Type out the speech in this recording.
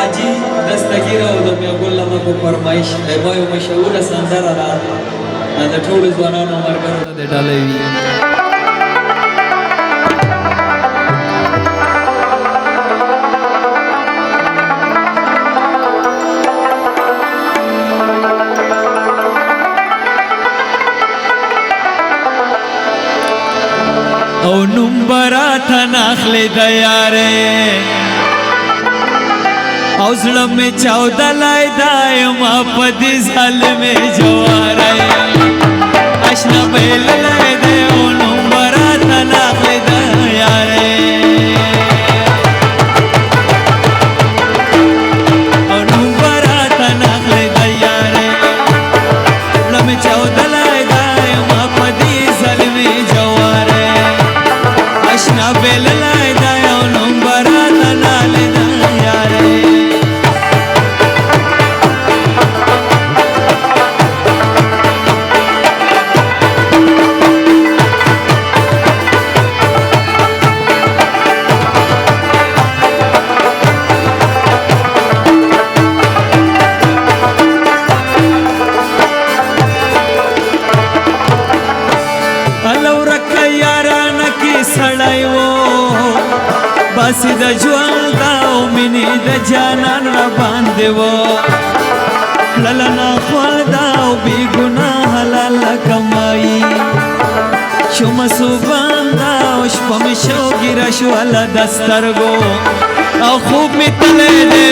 حاجی دستگیر او د میاګل لمه په فرمایش ما یو مشهوره سندره ده د ټولو ځوانانو ملګرو ته د ډالۍ وي او نمبرا تناخلی دا یاره او زړه می چاودلای دای ما پدې ظالمه جواره آشنا بیللای دی او نمبرا تناخلی دا یاره او نمبرا تناخلی دا یاره زړه می چاودلای دای ما پدې ظالمه جواره آشنا بیللای دا او نمبرا تناخلی دا یاره باسی د ژوند دا او مینې د جانان را باندې و للنا خپل دا او بې ګناه حلال کمایي شوم صبحان دا او شپه مې شوګیره شوله د سترګو او خوب مې تللی دی